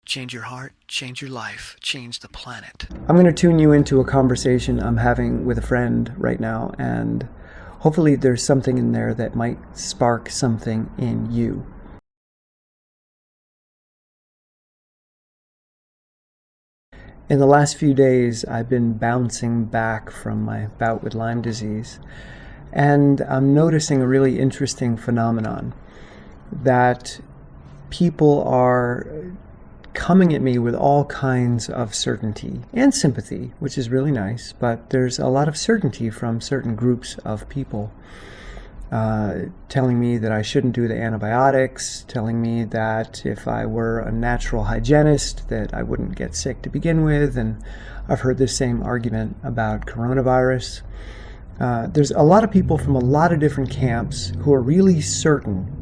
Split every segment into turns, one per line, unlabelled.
change your heart, change your life, change the planet.
I'm going to tune you into a conversation I'm having with a friend right now, and hopefully there's something in there that might spark something in you. In the last few days, I've been bouncing back from my bout with Lyme disease, and I'm noticing a really interesting phenomenon, that people are coming at me with all kinds of certainty and sympathy, which is really nice, but there's a lot of certainty from certain groups of people, telling me that I shouldn't do the antibiotics, telling me that if I were a natural hygienist that I wouldn't get sick to begin with, and I've heard this same argument about coronavirus. There's a lot of people from a lot of different camps who are really certain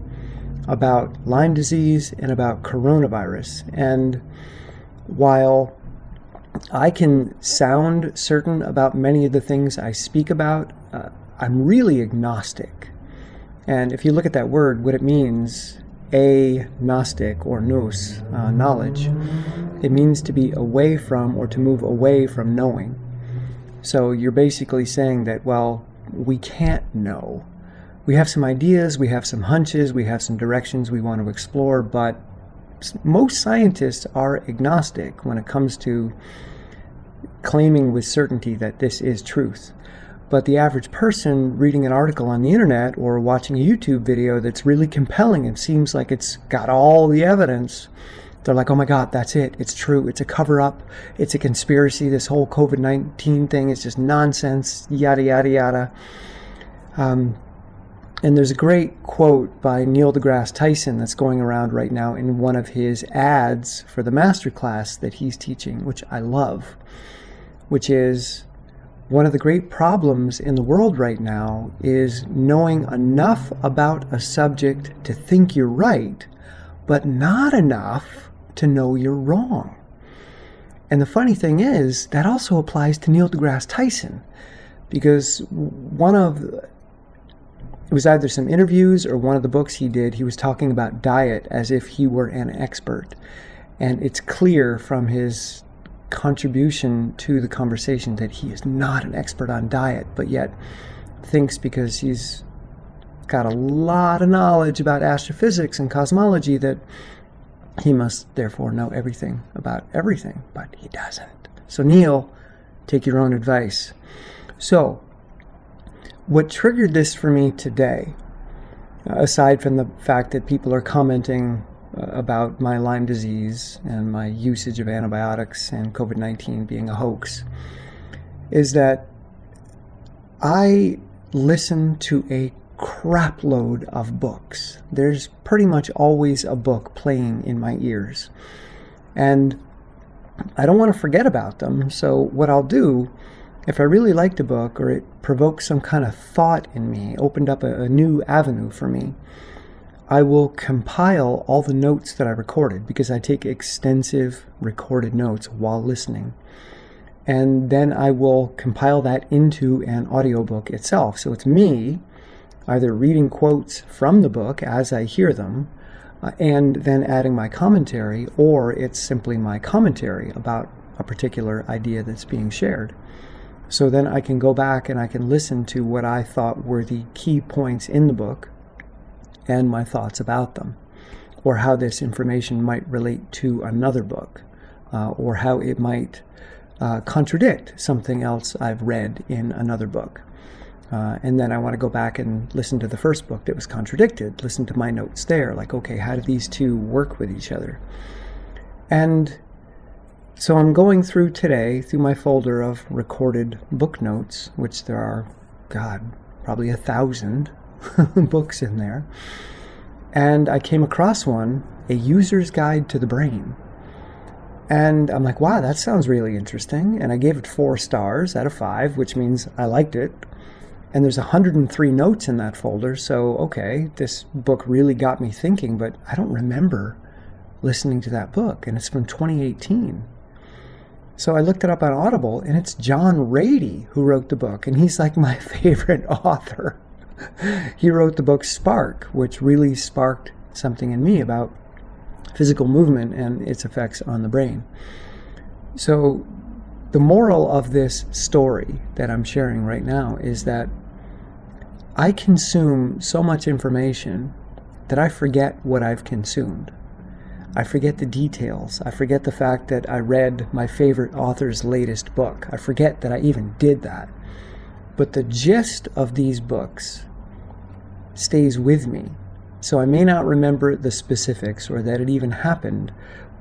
about Lyme disease and about coronavirus. And while I can sound certain about many of the things I speak about, I'm really agnostic. And if you look at that word, what it means, agnostic or nous, knowledge, it means to be away from or to move away from knowing. So you're basically saying that, well, we can't know. We have some ideas, we have some hunches, we have some directions we want to explore, but most scientists are agnostic when it comes to claiming with certainty that this is truth. But the average person reading an article on the internet or watching a YouTube video that's really compelling and seems like it's got all the evidence, they're like, oh my God, that's it. It's true. It's a cover-up. It's a conspiracy. This whole COVID-19 thing is just nonsense, yada, yada, yada. And there's a great quote by Neil deGrasse Tyson that's going around right now in one of his ads for the masterclass that he's teaching, which I love, which is, one of the great problems in the world right now is knowing enough about a subject to think you're right, but not enough to know you're wrong. And the funny thing is, that also applies to Neil deGrasse Tyson, because it was either some interviews or one of the books he did, he was talking about diet as if he were an expert. And it's clear from his contribution to the conversation that he is not an expert on diet, but yet thinks because he's got a lot of knowledge about astrophysics and cosmology that he must therefore know everything about everything, but he doesn't. So Neil, take your own advice. So what triggered this for me today, aside from the fact that people are commenting about my Lyme disease and my usage of antibiotics and COVID-19 being a hoax, is that I listen to a crap load of books. There's pretty much always a book playing in my ears. And I don't want to forget about them, so what I'll do, if I really liked a book or it provoked some kind of thought in me, opened up a new avenue for me, I will compile all the notes that I recorded, because I take extensive recorded notes while listening. And then I will compile that into an audiobook itself. So it's me either reading quotes from the book as I hear them, and then adding my commentary, or it's simply my commentary about a particular idea that's being shared. So then I can go back and I can listen to what I thought were the key points in the book, and my thoughts about them, or how this information might relate to another book, or how it might contradict something else I've read in another book. And then I want to go back and listen to the first book that was contradicted, listen to my notes there, like, okay, how do these two work with each other? And so I'm going through today, through my folder of recorded book notes, which there are, God, probably 1,000 books in there, and I came across one, A User's Guide to the Brain, and I'm like, wow, that sounds really interesting, and I gave it 4 stars out of 5, which means I liked it, and there's 103 notes in that folder, so okay, this book really got me thinking, but I don't remember listening to that book, and it's from 2018. So I looked it up on Audible, and it's John Rady who wrote the book, and he's like my favorite author. He wrote the book Spark, which really sparked something in me about physical movement and its effects on the brain. So the moral of this story that I'm sharing right now is that I consume so much information that I forget what I've consumed. I forget the details. I forget the fact that I read my favorite author's latest book. I forget that I even did that. But the gist of these books stays with me. So I may not remember the specifics or that it even happened,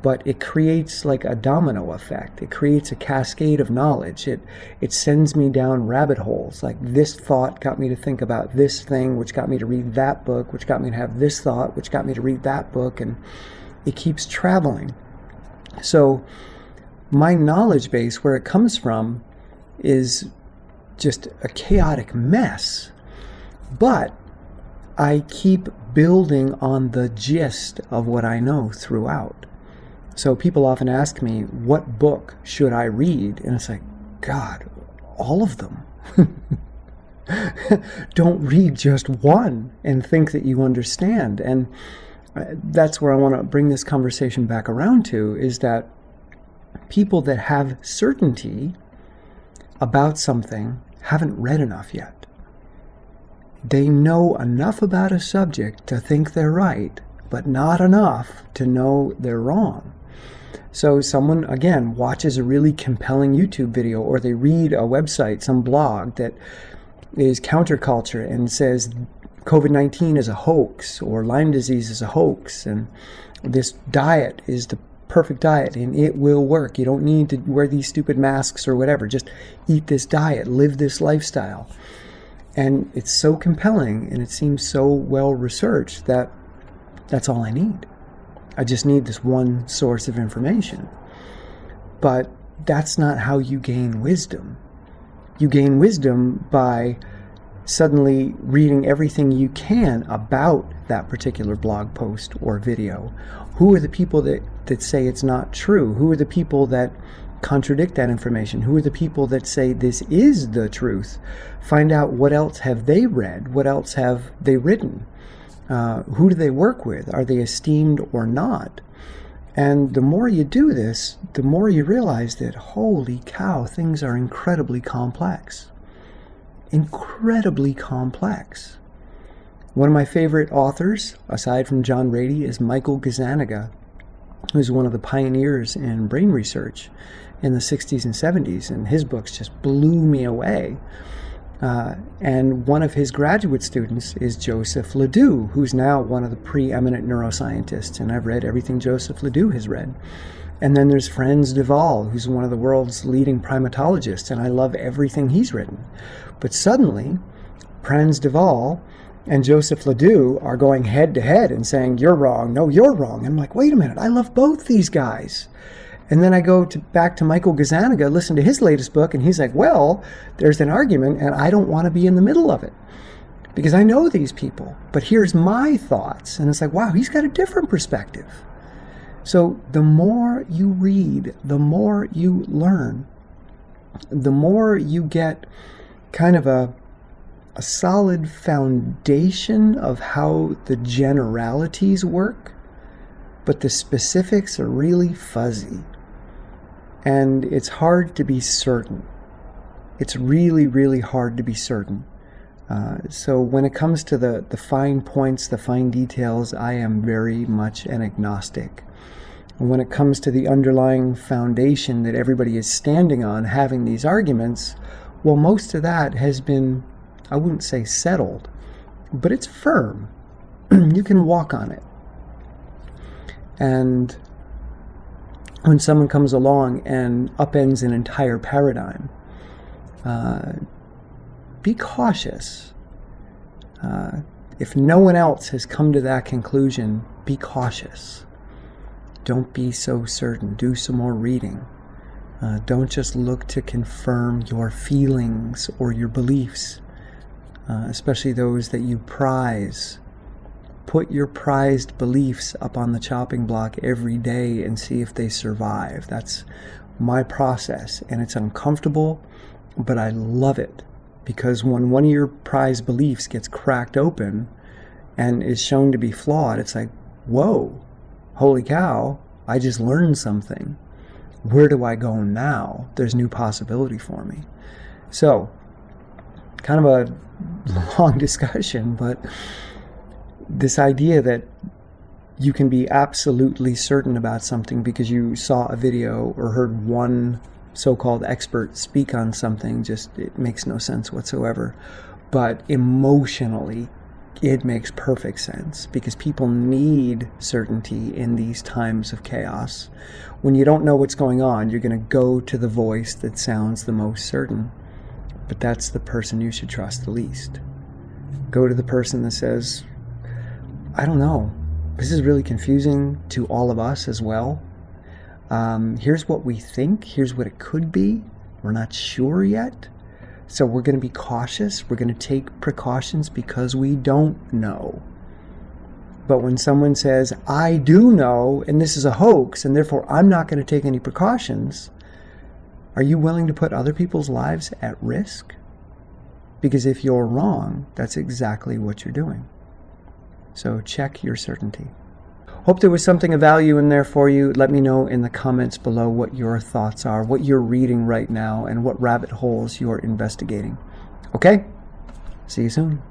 but it creates like a domino effect. It creates a cascade of knowledge. It sends me down rabbit holes. Like this thought got me to think about this thing, which got me to read that book, which got me to have this thought, which got me to read that book, and it keeps traveling. So my knowledge base, where it comes from, is just a chaotic mess. But I keep building on the gist of what I know throughout. So people often ask me, what book should I read? And it's like, God, all of them. Don't read just one and think that you understand. And that's where I want to bring this conversation back around to, is that people that have certainty about something haven't read enough yet. They know enough about a subject to think they're right, but not enough to know they're wrong. So someone, again, watches a really compelling YouTube video, or they read a website, some blog that is counterculture and says COVID-19 is a hoax, or Lyme disease is a hoax, and this diet is the perfect diet and it will work. You don't need to wear these stupid masks or whatever. Just eat this diet, live this lifestyle. And it's so compelling and it seems so well researched that that's all I need. I just need this one source of information. But that's not how you gain wisdom. You gain wisdom by suddenly reading everything you can about that particular blog post or video. Who are the people that say it's not true? Who are the people that contradict that information? Who are the people that say this is the truth? Find out what else have they read? What else have they written? Who do they work with? Are they esteemed or not? And the more you do this, the more you realize that, holy cow, things are incredibly complex. Incredibly complex. One of my favorite authors, aside from John Rady, is Michael Gazzaniga, who's one of the pioneers in brain research in the 60s and 70s, and his books just blew me away. And one of his graduate students is Joseph Ledoux, who's now one of the preeminent neuroscientists, and I've read everything Joseph Ledoux has read. And then there's Franz de Waal, who's one of the world's leading primatologists, and I love everything he's written. But suddenly, Franz de Waal and Joseph Ledoux are going head to head and saying, you're wrong, no, you're wrong. And I'm like, wait a minute, I love both these guys. And then I go back to Michael Gazzaniga, listen to his latest book, and he's like, well, there's an argument, and I don't want to be in the middle of it because I know these people, but here's my thoughts. And it's like, wow, he's got a different perspective. So the more you read, the more you learn, the more you get kind of a solid foundation of how the generalities work, but the specifics are really fuzzy. And it's hard to be certain. It's really, really hard to be certain. So when it comes to the fine points, the fine details, I am very much an agnostic. And when it comes to the underlying foundation that everybody is standing on, having these arguments, well, most of that has been, I wouldn't say settled, but it's firm. You can walk on it. And when someone comes along and upends an entire paradigm, be cautious. If no one else has come to that conclusion, be cautious. Don't be so certain. Do some more reading. Don't just look to confirm your feelings or your beliefs, especially those that you prize. Put your prized beliefs up on the chopping block every day and see if they survive. That's my process, and it's uncomfortable, but I love it, because when one of your prized beliefs gets cracked open and is shown to be flawed, it's like, whoa, holy cow, I just learned something. Where do I go now? There's new possibility for me. So, kind of a long discussion, but this idea that you can be absolutely certain about something because you saw a video or heard one so-called expert speak on something, it makes no sense whatsoever. But emotionally, it makes perfect sense because people need certainty in these times of chaos. When you don't know what's going on, you're going to go to the voice that sounds the most certain. But that's the person you should trust the least. Go to the person that says, I don't know, this is really confusing to all of us as well. Here's what we think. Here's what it could be. We're not sure yet. So we're going to be cautious. We're going to take precautions because we don't know. But when someone says, I do know, and this is a hoax, and therefore I'm not going to take any precautions, are you willing to put other people's lives at risk? Because if you're wrong, that's exactly what you're doing. So check your certainty. Hope there was something of value in there for you. Let me know in the comments below what your thoughts are, what you're reading right now, and what rabbit holes you're investigating. Okay? See you soon.